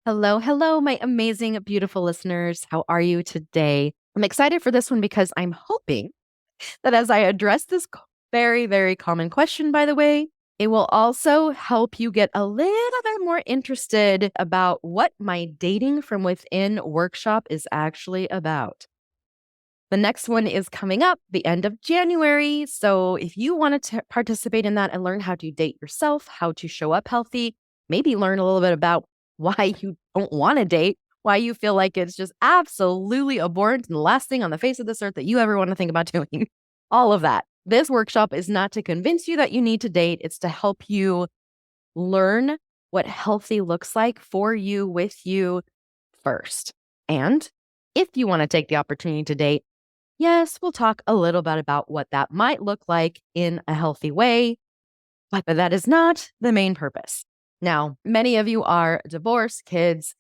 Hello, hello, my amazing, beautiful listeners. How are you today? I'm excited for this one because I'm hoping that as I address this very, very common question, by the way, it will also help you get a little bit more interested about what my dating from within workshop is actually about. The next one is coming up the end of January. So if you want to participate in that and learn how to date yourself, how to show up healthy, maybe learn a little bit about why you don't want to date, why you feel like it's just absolutely abhorrent and the last thing on the face of this earth that you ever want to think about doing. All of that. This workshop is not to convince you that you need to date, it's to help you learn what healthy looks like for you with you first. And if you want to take the opportunity to date, yes, we'll talk a little bit about what that might look like in a healthy way, but that is not the main purpose. Now, many of you are divorced kids,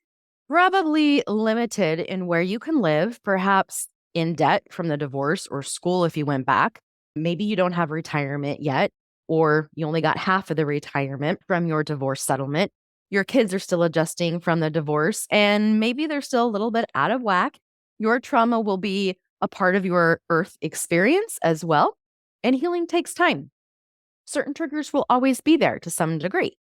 probably limited in where you can live, perhaps in debt from the divorce or school if you went back. Maybe you don't have retirement yet, or you only got half of the retirement from your divorce settlement. Your kids are still adjusting from the divorce, and maybe they're still a little bit out of whack. Your trauma will be a part of your earth experience as well, and healing takes time. Certain triggers will always be there to some degree.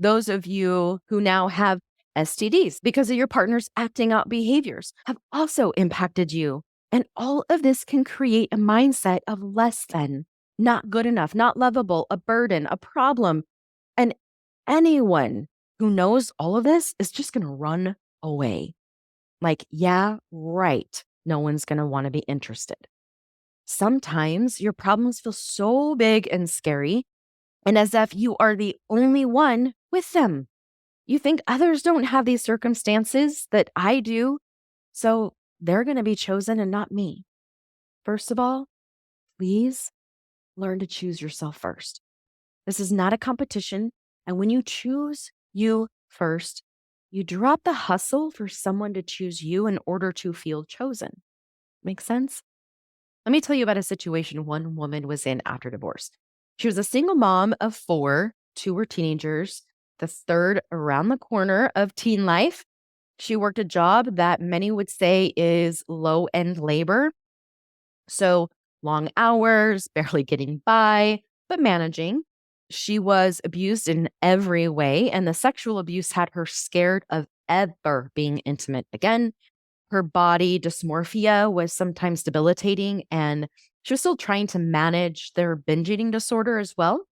Those of you who now have STDs because of your partner's acting out behaviors have also impacted you. And all of this can create a mindset of less than, not good enough, not lovable, a burden, a problem. And anyone who knows all of this is just going to run away. Like, yeah, right. No one's going to want to be interested. Sometimes your problems feel so big and scary, and as if you are the only one with them. You think others don't have these circumstances that I do, so they're going to be chosen and not me. First of all, please learn to choose yourself first. This is not a competition. And when you choose you first, you drop the hustle for someone to choose you in order to feel chosen. Make sense? Let me tell you about a situation one woman was in after divorce. She was a single mom of 4, 2 were teenagers, the third around the corner of teen life. She worked a job that many would say is low-end labor. So long hours, barely getting by, but managing. She was abused in every way, and the sexual abuse had her scared of ever being intimate again. Her body dysmorphia was sometimes debilitating, and she was still trying to manage their binge eating disorder as well.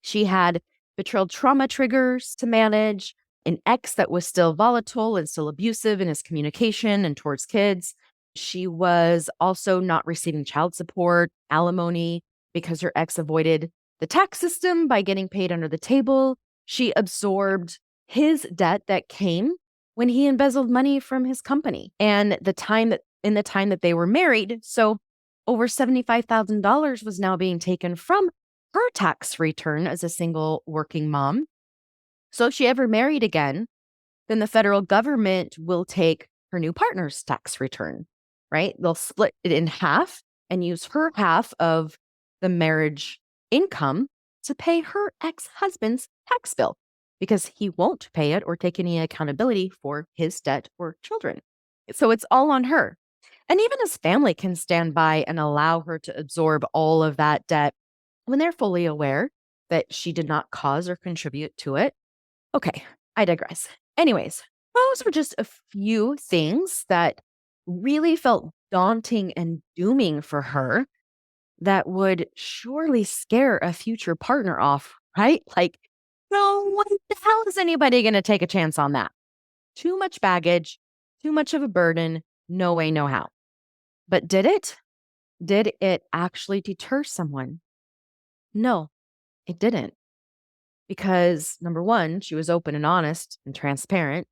She had betrayal trauma triggers to manage, an ex that was still volatile and still abusive in his communication and towards kids. She was also not receiving child support, alimony, because her ex avoided the tax system by getting paid under the table. She absorbed his debt that came when he embezzled money from his company and the time that they were married. So over $75,000 was now being taken from her tax return as a single working mom. So if she ever married again, then the federal government will take her new partner's tax return, right? They'll split it in half and use her half of the marriage income to pay her ex-husband's tax bill because he won't pay it or take any accountability for his debt or children. So it's all on her. And even his family can stand by and allow her to absorb all of that debt when they're fully aware that she did not cause or contribute to it. Okay, I digress. Anyways, those were just a few things that really felt daunting and dooming for her that would surely scare a future partner off, right? Like, no, what the hell is anybody going to take a chance on that? Too much baggage, too much of a burden, no way, no how. But did it? Did it actually deter someone? No, it didn't. Because number one, she was open and honest and transparent.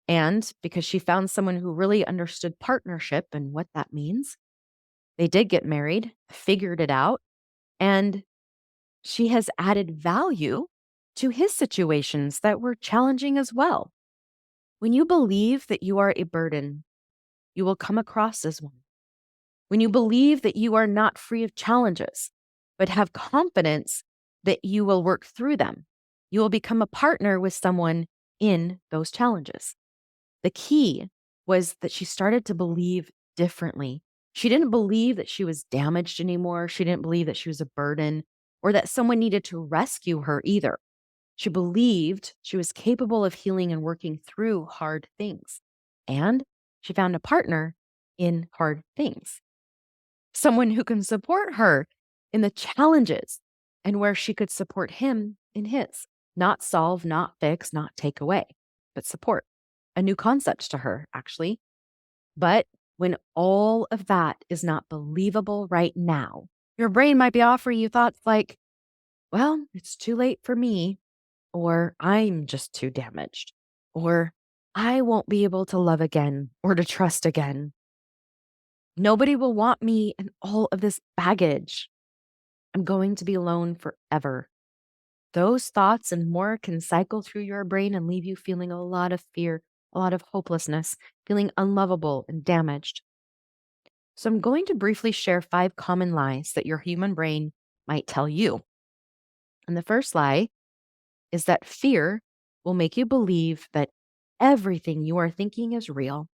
And because she found someone who really understood partnership and what that means. They did get married, figured it out, and she has added value to his situations that were challenging as well. When you believe that you are a burden, you will come across as one. When you believe that you are not free of challenges, but have confidence that you will work through them, you will become a partner with someone in those challenges. The key was that she started to believe differently. She didn't believe that she was damaged anymore. She didn't believe that she was a burden or that someone needed to rescue her either. She believed she was capable of healing and working through hard things. And she found a partner in hard things, someone who can support her in the challenges and where she could support him in his. Not solve, not fix, not take away, but support. A new concept to her, actually. But when all of that is not believable right now, your brain might be offering you thoughts like, well, it's too late for me, or I'm just too damaged, or I won't be able to love again or to trust again. Nobody will want me and all of this baggage. I'm going to be alone forever. Those thoughts and more can cycle through your brain and leave you feeling a lot of fear, a lot of hopelessness, feeling unlovable and damaged. So, I'm going to briefly share 5 common lies that your human brain might tell you. And the first lie is that fear will make you believe that everything you are thinking is real.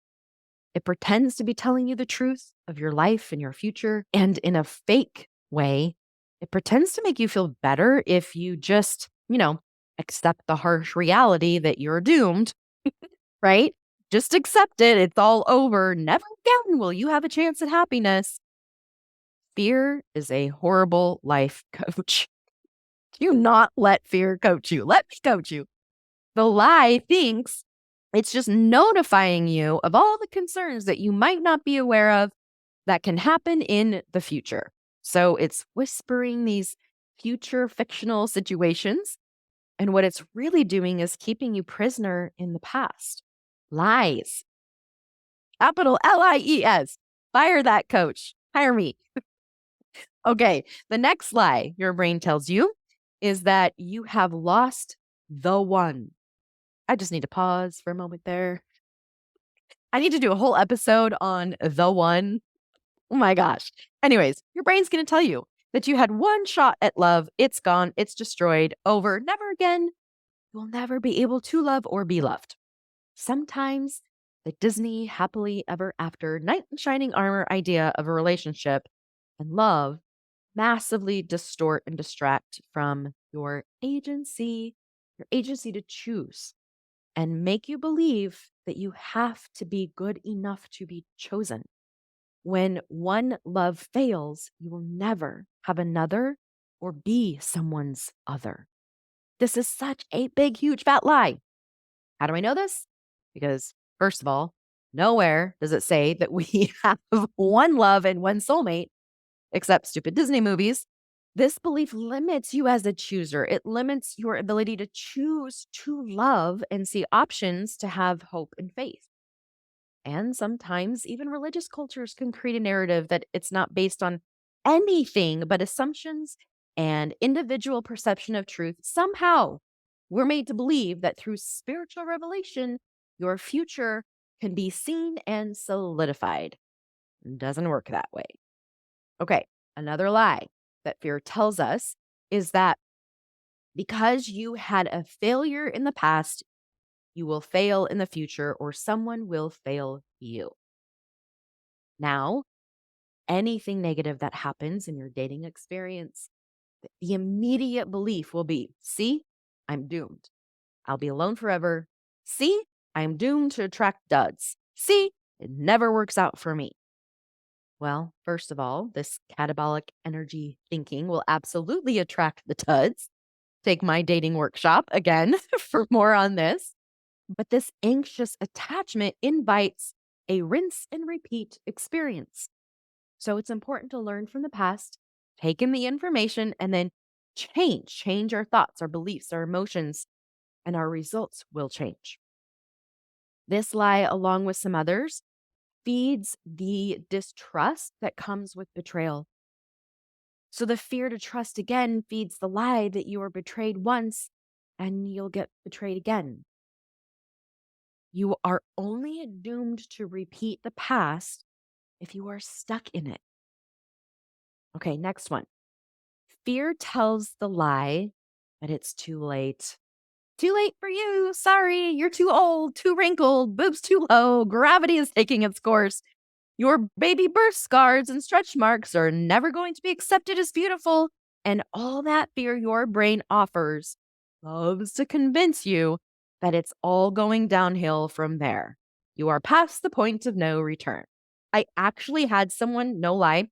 It pretends to be telling you the truth of your life and your future, and in a fake way, it pretends to make you feel better if you just, accept the harsh reality that you're doomed, right? Just accept it. It's all over. Never again will you have a chance at happiness. Fear is a horrible life coach. Do not let fear coach you. Let me coach you. The lie thinks it's just notifying you of all the concerns that you might not be aware of that can happen in the future. So it's whispering these future fictional situations. And what it's really doing is keeping you prisoner in the past. Lies. Capital Lies. Fire that coach. Hire me. Okay. The next lie your brain tells you is that you have lost the one. I just need to pause for a moment there. I need to do a whole episode on the one. Oh my gosh. Anyways, your brain's going to tell you that you had one shot at love. It's gone. It's destroyed. Over. Never again. You'll never be able to love or be loved. Sometimes the Disney happily ever after knight in shining armor idea of a relationship and love massively distort and distract from your agency to choose, and make you believe that you have to be good enough to be chosen. When one love fails, you will never have another or be someone's other. This is such a big, huge, fat lie. How do I know this? Because, first of all, nowhere does it say that we have one love and one soulmate, except stupid Disney movies. This belief limits you as a chooser. It limits your ability to choose to love and see options to have hope and faith. And sometimes even religious cultures can create a narrative that it's not based on anything but assumptions and individual perception of truth. Somehow we're made to believe that through spiritual revelation, your future can be seen and solidified. It doesn't work that way. Okay, another lie that fear tells us is that because you had a failure in the past, you will fail in the future or someone will fail you. Now, anything negative that happens in your dating experience, the immediate belief will be, see, I'm doomed. I'll be alone forever. See, I'm doomed to attract duds. See, it never works out for me. Well, first of all, this catabolic energy thinking will absolutely attract the duds. Take my dating workshop again for more on this. But this anxious attachment invites a rinse and repeat experience. So it's important to learn from the past, take in the information, and then change our thoughts, our beliefs, our emotions, and our results will change. This lie, along with some others, feeds the distrust that comes with betrayal. So the fear to trust again feeds the lie that you were betrayed once and you'll get betrayed again. You are only doomed to repeat the past if you are stuck in it. Okay, next one. Fear tells the lie that it's too late. Too late for you. Sorry, you're too old, too wrinkled, boobs too low, gravity is taking its course. Your baby birth scars and stretch marks are never going to be accepted as beautiful. And all that fear your brain offers loves to convince you that it's all going downhill from there. You are past the point of no return. I actually had someone, no lie,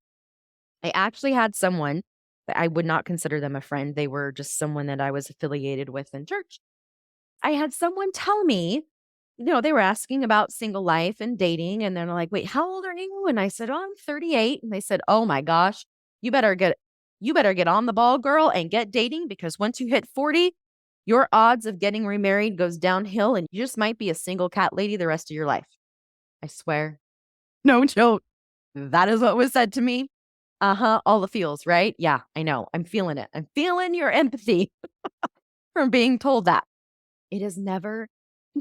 I actually had someone that I would not consider them a friend. They were just someone that I was affiliated with in church. I had someone tell me, they were asking about single life and dating. And they're like, wait, how old are you? And I said, oh, I'm 38. And they said, oh my gosh, you better get on the ball, girl, and get dating because once you hit 40, your odds of getting remarried goes downhill and you just might be a single cat lady the rest of your life. I swear. No joke. That is what was said to me. All the feels, right? Yeah, I know. I'm feeling it. I'm feeling your empathy from being told that. It is never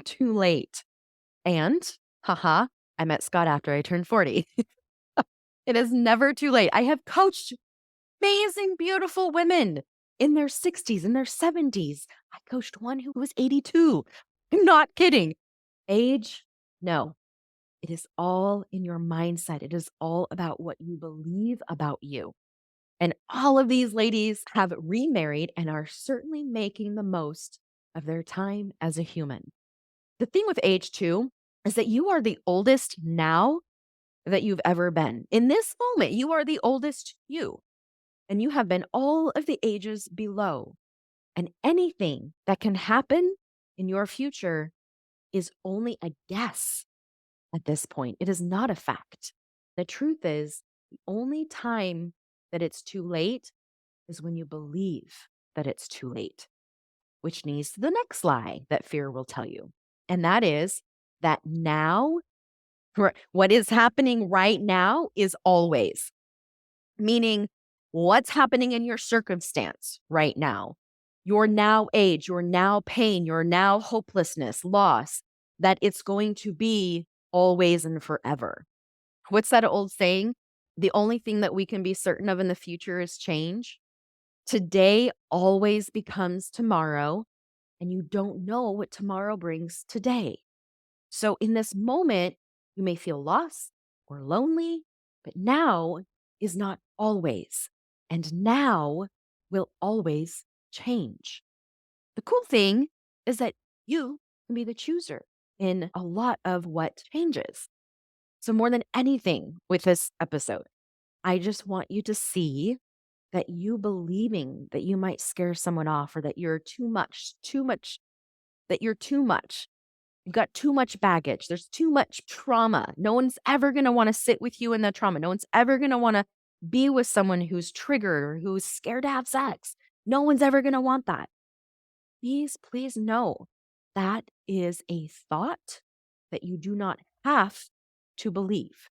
too late. And, I met Scott after I turned 40. It is never too late. I have coached amazing, beautiful women in their 60s, in their 70s. I coached one who was 82. I'm not kidding. Age, no. It is all in your mindset. It is all about what you believe about you. And all of these ladies have remarried and are certainly making the most of their time as a human. The thing with age, too, is that you are the oldest now that you've ever been. In this moment, you are the oldest you, and you have been all of the ages below. And anything that can happen in your future is only a guess at this point. It is not a fact. The truth is, the only time that it's too late is when you believe that it's too late, which leads to the next lie that fear will tell you. And that is that now, what is happening right now is always, meaning what's happening in your circumstance right now, your now age, your now pain, your now hopelessness, loss, that it's going to be always and forever. What's that old saying? The only thing that we can be certain of in the future is change. Today always becomes tomorrow, and you don't know what tomorrow brings today. So in this moment, you may feel lost or lonely, but now is not always. And now will always change. The cool thing is that you can be the chooser in a lot of what changes. So more than anything with this episode, I just want you to see that you believing that you might scare someone off or that you're that you're too much. You've got too much baggage. There's too much trauma. No one's ever going to want to sit with you in that trauma. No one's ever going to want to be with someone who's triggered or who's scared to have sex. No one's ever going to want that. Please know that is a thought that you do not have to believe.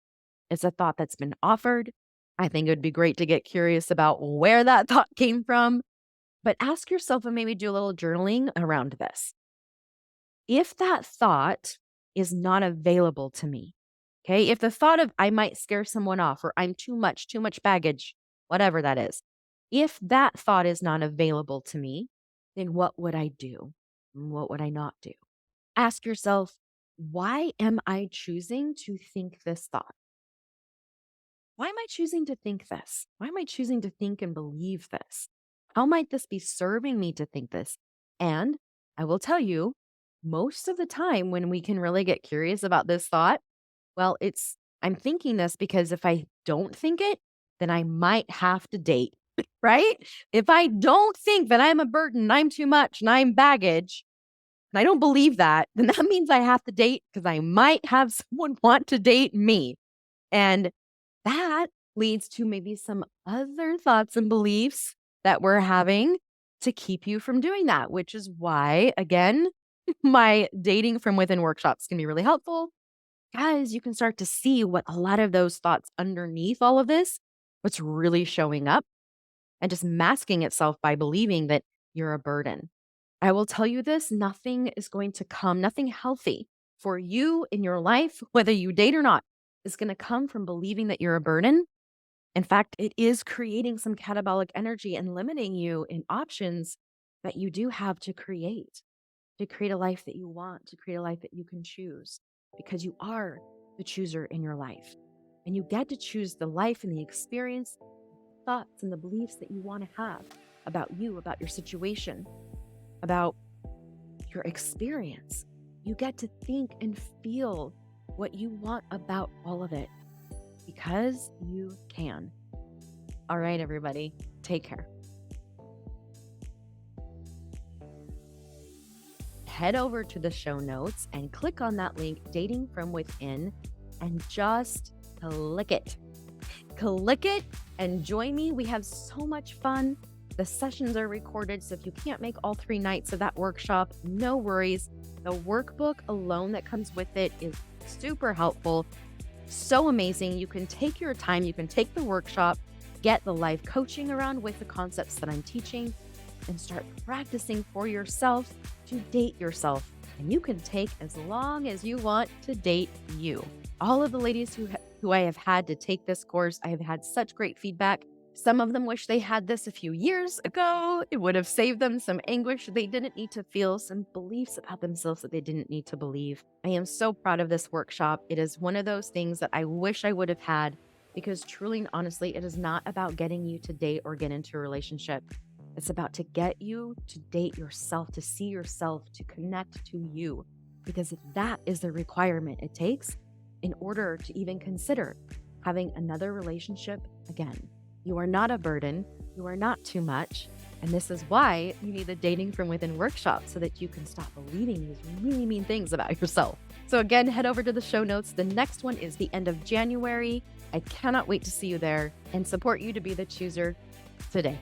It's a thought that's been offered. I think it would be great to get curious about where that thought came from, but ask yourself and maybe do a little journaling around this. If that thought is not available to me, okay, if the thought of I might scare someone off or I'm too much baggage, whatever that is, if that thought is not available to me, then what would I do? What would I not do? Ask yourself, why am I choosing to think this thought? Why am I choosing to think this? Why am I choosing to think and believe this? How might this be serving me to think this? And I will tell you, most of the time when we can really get curious about this thought, well, I'm thinking this because if I don't think it, then I might have to date, right? If I don't think that I'm a burden, I'm too much, and I'm baggage, and I don't believe that, then that means I have to date because I might have someone want to date me. And that leads to maybe some other thoughts and beliefs that we're having to keep you from doing that, which is why, again, my dating from within workshops can be really helpful. Guys, you can start to see what a lot of those thoughts underneath all of this, what's really showing up and just masking itself by believing that you're a burden. I will tell you this, nothing is going to come, nothing healthy for you in your life, whether you date or not, is going to come from believing that you're a burden. In fact, it is creating some catabolic energy and limiting you in options that you do have to create. to create a life that you want, to create a life that you can choose, because you are the chooser in your life. And you get to choose the life and the experience, thoughts and the beliefs that you want to have about you, about your situation, about your experience. You get to think and feel what you want about all of it because you can. All right, everybody, take care. Head over to the show notes and click on that link, Dating from Within, and just click it. Click it and join me. We have so much fun. The sessions are recorded, so if you can't make all 3 nights of that workshop, no worries. The workbook alone that comes with it is super helpful, so amazing. You can take your time, you can take the workshop, get the live coaching around with the concepts that I'm teaching, and start practicing for yourself to date yourself. And you can take as long as you want to date you. All of the ladies who I have had to take this course, I have had such great feedback. Some of them wish they had this a few years ago. It would have saved them some anguish they didn't need to feel, some beliefs about themselves that they didn't need to believe. I am so proud of this workshop. It is one of those things that I wish I would have had, because truly and honestly, it is not about getting you to date or get into a relationship. It's about to get you to date yourself, to see yourself, to connect to you, because that is the requirement it takes in order to even consider having another relationship again. You are not a burden. You are not too much. And this is why you need the Dating from Within workshop, so that you can stop believing these really mean things about yourself. So again, head over to the show notes. The next one is the end of January. I cannot wait to see you there and support you to be the chooser today.